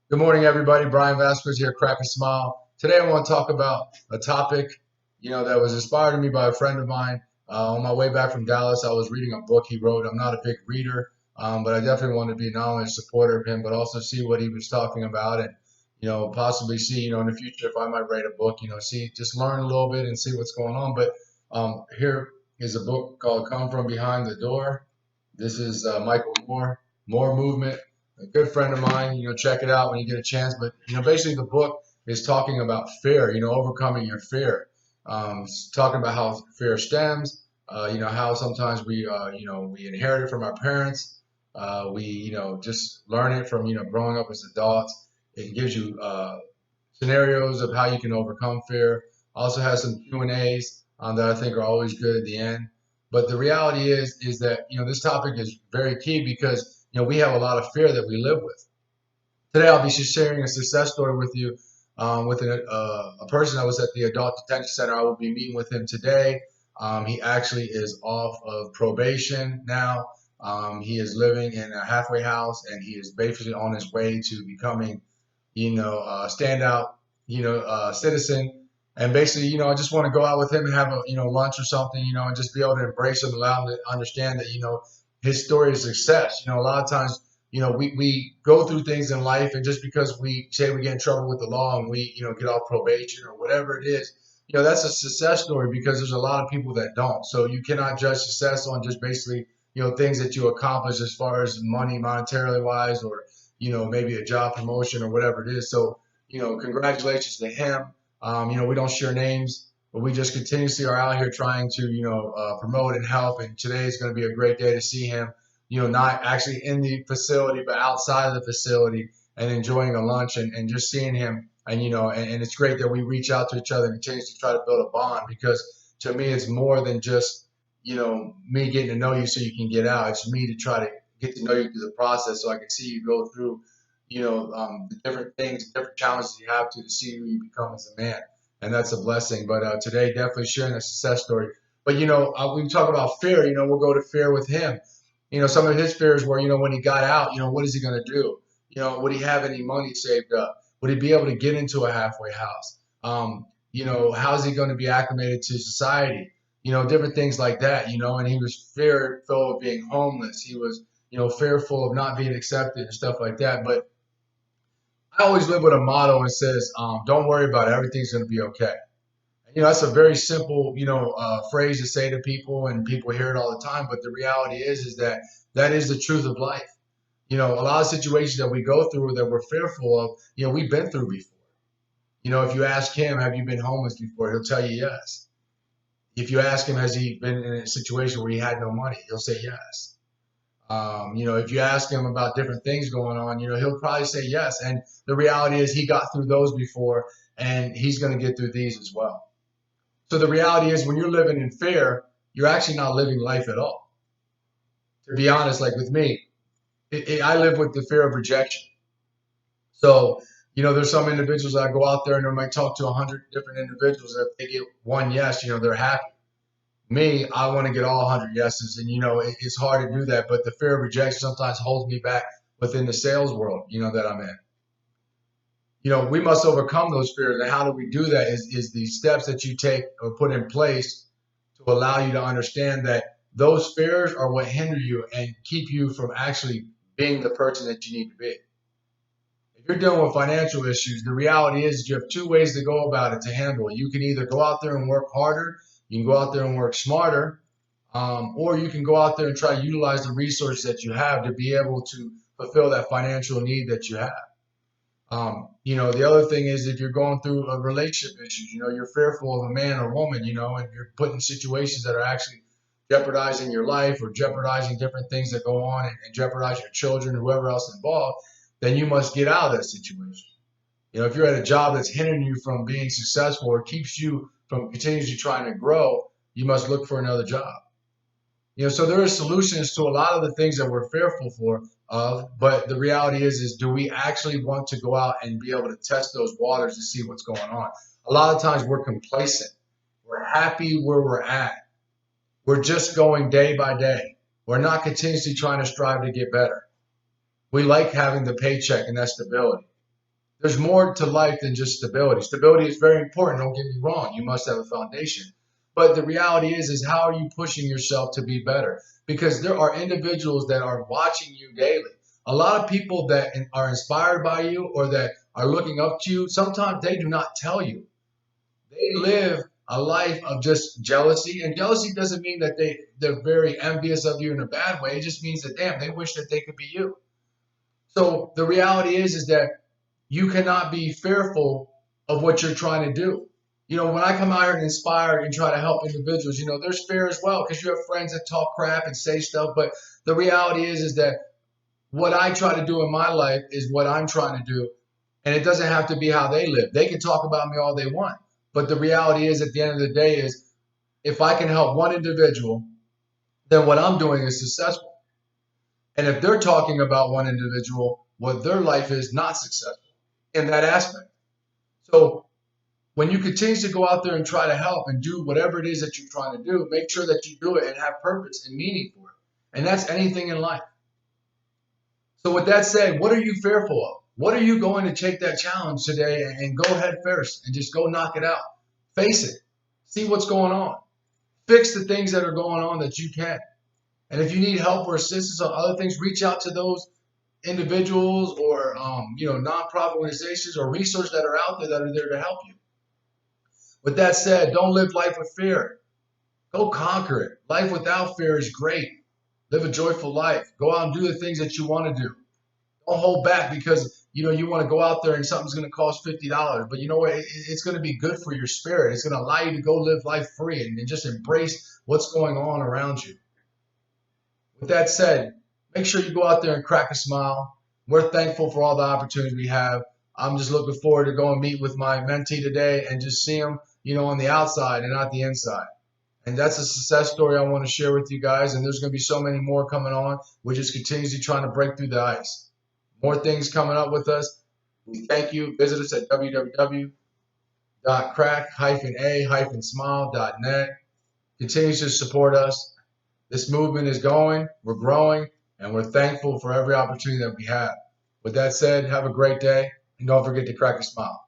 Good morning, everybody. Brian Vasquez here, Crack a Smile. Today, I want to talk about a topic, that was inspired to me by a friend of mine. On my way back from Dallas, I was reading a book he wrote. I'm not a big reader, but I definitely want to be not only a supporter of him, but also see what he was talking about and, possibly see, in the future if I might write a book, see, just learn a little bit and see what's going on. But here is a book called Come From Behind the Door. This is Michael Moore, More Movement, a good friend of mine. Check it out when you get a chance. But basically, the book is talking about fear. Overcoming your fear. It's talking about how fear stems. How sometimes we inherit it from our parents. We just learn it from growing up as adults. It gives you scenarios of how you can overcome fear. Also has some Q&As that I think are always good at the end. But the reality is that this topic is very key because we have a lot of fear that we live with. Today I'll be sharing a success story with you with a person that was at the adult detention center. I will be meeting with him today. He actually is off of probation now. He is living in a halfway house and he is basically on his way to becoming standout, citizen. And basically, I just want to go out with him and have a, lunch or something, and just be able to embrace him, allow him to understand that, his story of success. A lot of times, we go through things in life, and just because we say we get in trouble with the law and we, get off probation or whatever it is, that's a success story because there's a lot of people that don't. So you cannot judge success on just basically, things that you accomplish as far as money, monetarily wise, or maybe a job promotion or whatever it is. So, congratulations to him. We don't share names, but we just continuously are out here trying to, promote and help. And today is going to be a great day to see him, not actually in the facility, but outside of the facility and enjoying a lunch and just seeing him. And, and it's great that we reach out to each other and continue to try to build a bond because to me, it's more than just, me getting to know you so you can get out. It's me to try to get to know you through the process so I can see you go through, the different things, different challenges you have to see who you become as a man. And that's a blessing. But today, definitely sharing a success story. But, we talk about fear, we'll go to fear with him. Some of his fears were, when he got out, what is he going to do? Would he have any money saved up? Would he be able to get into a halfway house? How's he going to be acclimated to society? Different things like that, and he was fearful of being homeless. He was, fearful of not being accepted and stuff like that. But I always live with a motto and says, don't worry about it. Everything's going to be okay. That's a very simple, phrase to say to people, and people hear it all the time. But the reality is that that is the truth of life. A lot of situations that we go through that we're fearful of, we've been through before. If you ask him, have you been homeless before? He'll tell you yes. If you ask him, has he been in a situation where he had no money? He'll say yes. If you ask him about different things going on, he'll probably say yes. And the reality is he got through those before, and he's going to get through these as well. So the reality is when you're living in fear, you're actually not living life at all. To be honest, like with me, I live with the fear of rejection. So, there's some individuals that go out there and they might talk to 100 different individuals. And if they get one yes, they're happy. Me, I want to get all 100 yeses. And, it's hard to do that. But the fear of rejection sometimes holds me back within the sales world, that I'm in. We must overcome those fears. And how do we do that is the steps that you take or put in place to allow you to understand that those fears are what hinder you and keep you from actually being the person that you need to be. If you're dealing with financial issues, the reality is you have two ways to go about it to handle it. You can either go out there and work harder, you can go out there and work smarter, or you can go out there and try to utilize the resources that you have to be able to fulfill that financial need that you have. The other thing is if you're going through a relationship issues, you're fearful of a man or woman, and you're put in situations that are actually jeopardizing your life or jeopardizing different things that go on and jeopardize your children, whoever else involved, then you must get out of that situation. If you're at a job that's hindering you from being successful or keeps you from continuously trying to grow, you must look for another job. So there are solutions to a lot of the things that we're fearful of, but the reality is do we actually want to go out and be able to test those waters to see what's going on? A lot of times we're complacent. We're happy where we're at. We're just going day by day. We're not continuously trying to strive to get better. We like having the paycheck and that stability. There's more to life than just stability. Stability is very important. Don't get me wrong. You must have a foundation. But the reality is how are you pushing yourself to be better? Because there are individuals that are watching you daily. A lot of people that are inspired by you or that are looking up to you, sometimes they do not tell you. They live a life of just jealousy. And jealousy doesn't mean that they're very envious of you in a bad way. It just means that, damn, they wish that they could be you. So the reality is that you cannot be fearful of what you're trying to do. When I come out here and inspire and try to help individuals, there's fear as well because you have friends that talk crap and say stuff. But the reality is that what I try to do in my life is what I'm trying to do. And it doesn't have to be how they live. They can talk about me all they want. But the reality is at the end of the day is if I can help one individual, then what I'm doing is successful. And if they're talking about one individual, what their life is not successful in that aspect. So when you continue to go out there and try to help and do whatever it is that you're trying to do, make sure that you do it and have purpose and meaning for it. And that's anything in life. So with that said, what are you fearful of? What are you going to take that challenge today and go head first and just go knock it out? Face it. See what's going on. Fix the things that are going on that you can. And if you need help or assistance on other things, reach out to those individuals or nonprofit organizations or resources that are out there that are there to help you. With that said, don't live life with fear. Go conquer it. Life without fear is great. Live a joyful life. Go out and do the things that you want to do. Don't hold back because you want to go out there and something's going to cost $50. But you know what? It's going to be good for your spirit. It's going to allow you to go live life free and just embrace what's going on around you. With that said, make sure you go out there and crack a smile. We're thankful for all the opportunities we have. I'm just looking forward to go and meet with my mentee today and just see him, on the outside and not the inside. And that's a success story I want to share with you guys. And there's going to be so many more coming on. We're just continuously trying to break through the ice. More things coming up with us. We thank you. Visit us at www.crack-a-smile.net. Continue to support us. This movement is going, we're growing, and we're thankful for every opportunity that we have. With that said, have a great day, and don't forget to crack a smile.